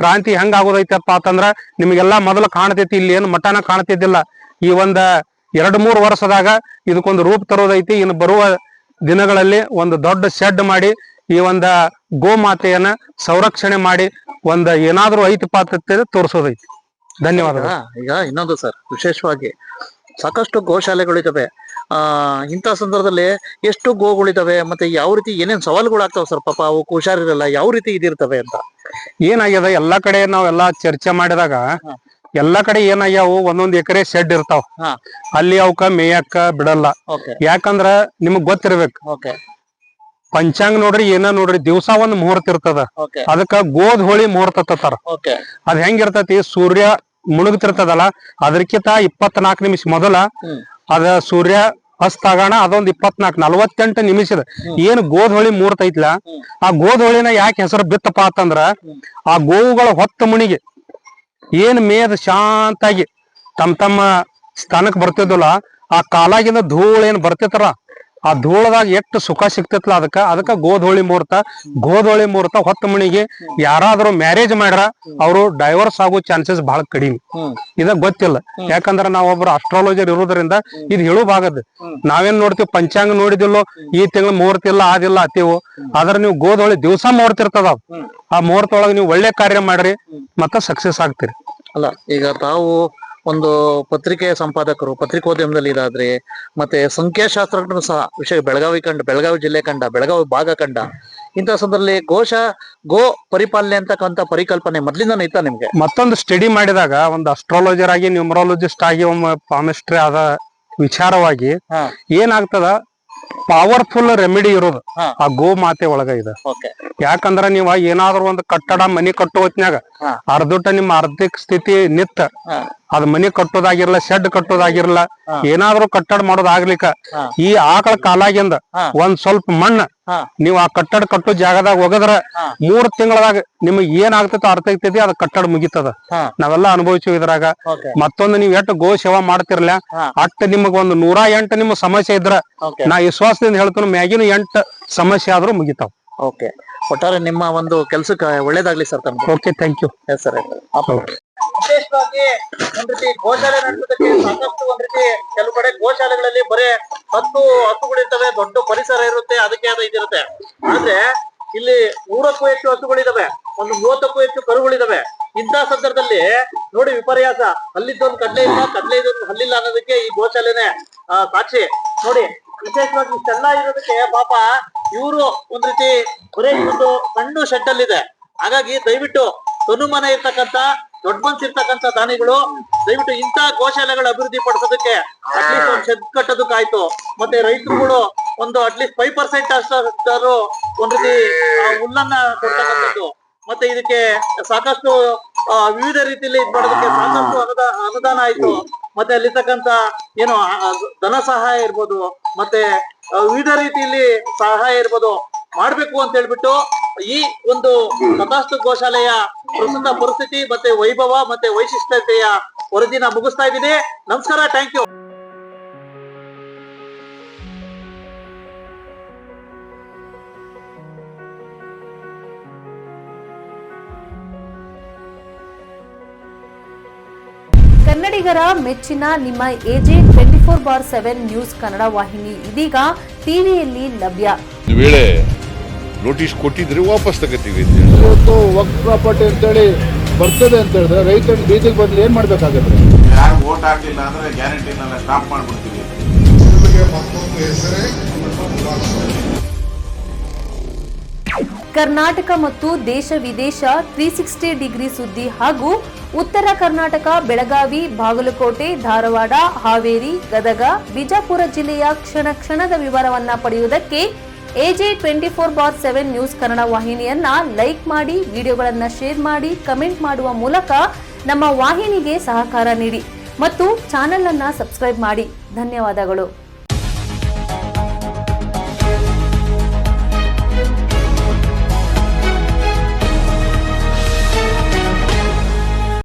[SPEAKER 5] ಕ್ರಾಂತಿ ಹೆಂಗ್ ಆಗೋದೈತಪ್ಪ ಅಂತಂದ್ರ ನಿಮ್ಗೆಲ್ಲಾ ಮೊದಲು ಕಾಣ್ತೈತಿ. ಇಲ್ಲಿ ಏನು ಮಠನ ಕಾಣ್ತಿದ್ದಿಲ್ಲ. ಈ 2-3 ವರ್ಷದಾಗ ಇದಕ್ಕೊಂದು ರೂಪ ತರೋದೈತಿ. ಇನ್ನು ಬರುವ ದಿನಗಳಲ್ಲಿ ಒಂದು ದೊಡ್ಡ ಶೆಡ್ ಮಾಡಿ ಈ ಗೋಮಾತೆಯನ್ನ ಸಂರಕ್ಷಣೆ ಮಾಡಿ ಏನಾದ್ರೂ ಐತಿಪ್ಪ ಅಂತ ತೋರಿಸೋದೈತಿ. ಧನ್ಯವಾದಗಳು.
[SPEAKER 2] ಈಗ ಇನ್ನೊಂದು ಸರ್, ವಿಶೇಷವಾಗಿ ಸಾಕಷ್ಟು ಗೋಶಾಲೆಗಳಿದಾವೆ. ಇಂಥ ಸಂದರ್ಭದಲ್ಲಿ ಎಷ್ಟು ಗೋಗಳಿದಾವೆ, ಮತ್ತೆ ಯಾವ ರೀತಿ ಏನೇನ್ ಸವಾಲುಗಳಾಗ್ತಾವ ಸರ್? ಪಾಪ ಅವು ಹುಷಾರಿರಲ್ಲ, ಯಾವ ರೀತಿ ಇದಿರ್ತವೆ ಅಂತ
[SPEAKER 5] ಏನಾಗ್ಯದ ಎಲ್ಲಾ ಕಡೆ ನಾವೆಲ್ಲಾ ಚರ್ಚೆ ಮಾಡಿದಾಗ ಎಲ್ಲಾ ಕಡೆ ಏನಾಗ್ಯಾವು, 1 ಎಕರೆ ಶೆಡ್ ಇರ್ತಾವ. ಅಲ್ಲಿ ಅವಕ್ಕ ಮೇಯಕ್ಕ ಬಿಡಲ್ಲ. ಯಾಕಂದ್ರ ನಿಮಗ್ ಗೊತ್ತಿರ್ಬೇಕು, ಪಂಚಾಂಗ ನೋಡ್ರಿ ಏನ ನೋಡ್ರಿ ದಿವ್ಸ ಒಂದ್ ಮುಹೂರ್ತ ಇರ್ತದ. ಅದಕ್ಕ ಗೋದ್ ಹೋಳಿ ಮುಹೂರ್ತ ತತ್ತಾರ. ಅದ್ ಹೆಂಗಿರ್ತತಿ, ಸೂರ್ಯ ಮುಳುಗ್ತಿರ್ತದಲ್ಲ ಅದಕ್ಕಿಂತ 24 ನಿಮಿಷ ಮೊದಲ ಅದ ಸೂರ್ಯ ಅಸ್ತಾಗಣ ಅದೊಂದ್ 48 ನಿಮಿಷದ ಏನ್ ಗೋಧೋಳಿ ಮುಹೂರ್ತ ಐತ್ಲ, ಆ ಗೋಧೋಳಿನ ಯಾಕೆ ಹೆಸರು ಬಿತ್ತಪ್ಪ ಅಂತಂದ್ರ ಆ ಗೋವುಗಳ ಹೊತ್ತ ಮುಣಿಗೆ ಏನ್ ಮೇದ್ ಶಾಂತಾಗಿ ತಮ್ಮ ಸ್ಥಾನಕ್ ಬರ್ತಿದ್ವಲ್ಲ, ಆ ಕಾಲಾಗಿಂದ ಧೂಳ ಏನ್ ಬರ್ತಿತ್ತಾರ ಆ ಧೂಳದಾಗ ಎಷ್ಟು ಸುಖ ಸಿಕ್ತಿತ್ಲ ಅದಕ್ಕ ಗೋಧೋಳಿ ಮುಹೂರ್ತ ಹೊತ್ತ ಮುಣಿಗೆ ಯಾರಾದ್ರೂ ಮ್ಯಾರೇಜ್ ಮಾಡ್ರ ಅವರು ಡೈವರ್ಸ್ ಆಗೋ ಚಾನ್ಸಸ್ ಬಹಳ ಕಡಿಮೆ. ಇದ ಗೊತ್ತಿಲ್ಲ. ಯಾಕಂದ್ರ ನಾವೊಬ್ರು ಅಸ್ಟ್ರಾಲಜರ್ ಇರೋದ್ರಿಂದ ಇದು ಹೇಳುವಾಗದ್. ನಾವೇನ್ ನೋಡ್ತೀವಿ, ಪಂಚಾಂಗ ನೋಡಿದಿಲ್ಲೋ ಈ ತಿಂಗಳು ಮುಹೂರ್ತ ಇಲ್ಲ ಆದಿಲ್ಲ ಅತ್ತೀವು. ಆದ್ರ ನೀವು ಗೋಧೋಳಿ ದಿವಸ ಮುಹೂರ್ತ ಇರ್ತದ. ಆ ಮುಹೂರ್ತ ಒಳಗ ನೀವು ಒಳ್ಳೆ ಕಾರ್ಯ ಮಾಡ್ರಿ, ಮತ್ತ ಸಕ್ಸಸ್ ಆಗ್ತೀರಿ.
[SPEAKER 2] ಅಲ್ಲ, ಈಗ ತಾವು ಒಂದು ಪತ್ರಿಕೆಯ ಸಂಪಾದಕರು, ಪತ್ರಿಕೋದ್ಯಮದಲ್ಲಿ ಇದಾದ್ರೆ, ಮತ್ತೆ ಸಂಖ್ಯಾಶಾಸ್ತ್ರಜ್ಞರು ಸಹ ವಿಷಯ ಬೆಳಗಾವಿ ಜಿಲ್ಲೆ ಕಂಡ, ಬೆಳಗಾವಿ ಭಾಗ ಕಂಡ. ಇಂಥ ಸಂದರ್ಭದಲ್ಲಿ ಗೋ ಪರಿಪಾಲನೆ ಅಂತಕ್ಕಂಥ ಪರಿಕಲ್ಪನೆ ಮೊದ್ಲಿಂದಾನು ಇತ್ತ ನಿಮ್ಗೆ?
[SPEAKER 5] ಮತ್ತೊಂದು ಸ್ಟಡಿ ಮಾಡಿದಾಗ ಒಂದು ಅಸ್ಟ್ರಾಲಜರ್ ಆಗಿ, ನ್ಯೂಮರಾಲಜಿಸ್ಟ್ ಆಗಿ, ಪಾಮಿಸ್ಟ್ರಿ ಆದ ವಿಚಾರವಾಗಿ ಏನಾಗ್ತದ, ಪವರ್ಫುಲ್ ರೆಮಿಡಿ ಇರೋದು ಆ ಗೋ ಮಾತೆ ಒಳಗ ಇದೆ. ಯಾಕಂದ್ರ ನೀವ ಏನಾದ್ರು ಒಂದು ಕಟ್ಟಡ ಮನಿ ಕಟ್ಟೋ ಹೊತ್ನ್ಯಾಗ ಅರ್ಧೊಟ್ಟ ನಿಮ್ಮ ಆರ್ಥಿಕ ಸ್ಥಿತಿ ನಿತ್ತ ಅದ್ ಮನಿ ಕಟ್ಟೋದಾಗಿರ್ಲ, ಶೆಡ್ ಕಟ್ಟೋದಾಗಿರ್ಲ, ಏನಾದ್ರು ಕಟ್ಟಡ ಮಾಡೋದಾಗ್ಲಿಕ್ಕ ಈ ಆಕಳ ಕಾಲಾಗಿಂದ ಒಂದ್ ಸ್ವಲ್ಪ ಮಣ್ಣು ನೀವ್ ಆ ಕಟ್ಟಡ ಕಟ್ಟೋ ಜಾಗದಾಗ ಹೋಗದ್ರ 3 ತಿಂಗಳದಾಗ ನಿಮಗ್ ಏನ್ ಆಗ್ತೈತೋ ಅರ್ಥೈತೈತಿ, ಅದ್ ಕಟ್ಟಡ ಮುಗಿತದ. ನಾವೆಲ್ಲ ಅನುಭವಿಸಿವಿ ಇದ್ರಾಗ. ಮತ್ತೊಂದು ನೀವ್ ಎಷ್ಟ್ ಗೋ ಸೇವಾ ಮಾಡ್ತಿರ್ಲ ಅಷ್ಟ್ ನಿಮಗ್ ಒಂದು 108 ನಿಮ್ ಸಮಸ್ಯೆ ಇದ್ರ ನಾ ವಿಶ್ವಾಸದಿಂದ ಹೇಳ್ತಾನ ಮ್ಯಾಗಿನ 8 ಸಮಸ್ಯೆ ಆದ್ರೂ ಮುಗಿತಾವ್.
[SPEAKER 2] ಓಕೆ, ಒಟ್ಟಾರೆ ನಿಮ್ಮ ಒಂದು ಕೆಲ್ಸಕ್ಕೆ ಒಳ್ಳೇದಾಗ್ಲಿ ಸರ್ ತಮ್ಗೆ.
[SPEAKER 5] Okay, thank you.
[SPEAKER 2] ಸರ್. ವಿಶೇಷವಾಗಿ ಒಂದ್ ರೀತಿ ಗೋಶಾಲೆ ನಡೆಸೋದಕ್ಕೆ ಸಾಕಷ್ಟು ಒಂದ್ ರೀತಿ ಕೆಲವು ಕಡೆ ಗೋಶಾಲೆಗಳಲ್ಲಿ ಬರೇ 10 ಹಸುಗಳಿರ್ತವೆ, ದೊಡ್ಡ ಪರಿಸರ ಇರುತ್ತೆ, ಅದಕ್ಕೆ ಆದ ಇದಿರುತ್ತೆ. ಆದ್ರೆ ಇಲ್ಲಿ 100ಕ್ಕೂ ಹೆಚ್ಚು ಹಸುಗಳಿದಾವೆ, ಒಂದು 30ಕ್ಕೂ ಹೆಚ್ಚು ಕರುಗಳಿದಾವೆ. ಇಂಥ ಸಂದರ್ಭದಲ್ಲಿ ನೋಡಿ ವಿಪರ್ಯಾಸ, ಹಲ್ಲಿದ್ದೊಂದು ಕಡ್ಲೆ ಇಲ್ಲ, ಕಡ್ಲೆ ಇದೊಂದು ಹಲ್ಲಿಲ್ಲ ಅನ್ನೋದಕ್ಕೆ ಈ ಗೋಶಾಲೆನೆ ಸಾಕ್ಷಿ. ನೋಡಿ ವಿಶೇಷವಾಗಿ ಇಷ್ಟೆಲ್ಲ ಇರೋದಕ್ಕೆ ಪಾಪ ಇವರು ಒಂದ್ ರೀತಿ ಬರೀ ಒಂದು ಸಣ್ಣ ಶೆಡ್ ಅಲ್ಲಿ ಇದೆ. ಹಾಗಾಗಿ ದಯವಿಟ್ಟು ತನುಮನ ಇರ್ತಕ್ಕಂಥ ದೊಡ್ಡ ಮನ್ಸಿರ್ತಕ್ಕಂಥ ದಾನಿಗಳು ದಯವಿಟ್ಟು ಇಂಥ ಗೋಶಾಲೆಗಳ ಅಭಿವೃದ್ಧಿ ಪಡಿಸೋದಕ್ಕೆ ಅಟ್ಲೀಸ್ಟ್ ಒಂದು ಶೆಡ್ ಕಟ್ಟೋದಕ್ಕಾಯ್ತು. ಮತ್ತೆ ರೈತರುಗಳು ಒಂದು ಅಟ್ಲೀಸ್ಟ್ 5% ಅಷ್ಟಾದ್ರು ಒಂದ್ ರೀತಿ ಹುಲ್ಲನ್ನ ಕೊಡ್ತಕ್ಕಂಥದ್ದು, ಮತ್ತೆ ಇದಕ್ಕೆ ಸಾಕಷ್ಟು ವಿವಿಧ ರೀತಿಯಲ್ಲಿ ಇದ್ ಮಾಡೋದಕ್ಕೆ ಸಾಕಷ್ಟು ಅನುದಾನ ಆಯ್ತು. ಮತ್ತೆ ಅಲ್ಲಿರ್ತಕ್ಕಂಥ ಏನು ಧನ ಸಹಾಯ ಇರ್ಬೋದು, ಮತ್ತೆ ವಿವಿಧ ರೀತಿಯಲ್ಲಿ ಸಹಾಯ ಇರ್ಬೋದು ಮಾಡ್ಬೇಕು ಅಂತ ಹೇಳ್ಬಿಟ್ಟು ಈ ಒಂದು ತಥಾಸ್ತು ಗೋಶಾಲೆಯ ಪ್ರಸ್ತುತ ಪರಿಸ್ಥಿತಿ ಮತ್ತೆ ವೈಭವ ಮತ್ತೆ ವೈಶಿಷ್ಟ್ಯತೆಯ ವರದಿನ ಮುಗಿಸ್ತಾ ಇದ್ದೀನಿ. ನಮಸ್ಕಾರ, ಥ್ಯಾಂಕ್ ಯು.
[SPEAKER 6] ಕನ್ನಡಿಗರ ಮೆಚ್ಚಿನ ನಿಮ್ಮ AJ 24/7 ನ್ಯೂಸ್ ಕನ್ನಡ ವಾಹಿನಿ ಇದೀಗ ಟಿವಿಯಲ್ಲಿ ಲಭ್ಯ.
[SPEAKER 7] ವೇಳೆ ನೋಟಿಸ್ ಕೊಟ್ಟಿದ್ರೆ ವಾಪಸ್ ತಗೋತೀವಿ.
[SPEAKER 8] ಇವತ್ತು ವಕ್ಫ್ ಪ್ರಾಪರ್ಟಿ ಅಂತೇಳಿ ಬರ್ತದೆ ಅಂತ ಹೇಳಿದ್ರೆ ರೈತರ ಬೀದಿಗೆ ಬದಲು ಏನ್ ಮಾಡ್ಬೇಕಾಗತ್ತೆ?
[SPEAKER 7] ಯಾರು ವೋಟ್ ಹಾಕಲಿಲ್ಲ ಅಂದ್ರೆ ಗ್ಯಾರಂಟಿನೆಲ್ಲ ಸ್ಟಾಪ್ ಮಾಡ್ಬಿಡ್ತೀವಿ.
[SPEAKER 6] ಕರ್ನಾಟಕ ಮತ್ತು ದೇಶ ವಿದೇಶ 360 ಡಿಗ್ರಿ ಸುದ್ದಿ ಹಾಗೂ ಉತ್ತರ ಕರ್ನಾಟಕ, ಬೆಳಗಾವಿ, ಬಾಗಲಕೋಟೆ, ಧಾರವಾಡ, ಹಾವೇರಿ, ಗದಗ, ಬಿಜಾಪುರ ಜಿಲ್ಲೆಯ ಕ್ಷಣ ಕ್ಷಣದ ವಿವರವನ್ನ ಪಡೆಯುವುದಕ್ಕೆ AJ 24/7 ನ್ಯೂಸ್ ಕನ್ನಡ ವಾಹಿನಿಯನ್ನ ಲೈಕ್ ಮಾಡಿ, ವಿಡಿಯೋಗಳನ್ನ ಶೇರ್ ಮಾಡಿ, ಕಮೆಂಟ್ ಮಾಡುವ ಮೂಲಕ ನಮ್ಮ ವಾಹಿನಿಗೆ ಸಹಕಾರ ನೀಡಿ ಮತ್ತು ಚಾನೆಲ್ ಅನ್ನ ಸಬ್ಸ್ಕ್ರೈಬ್ ಮಾಡಿ. ಧನ್ಯವಾದಗಳು.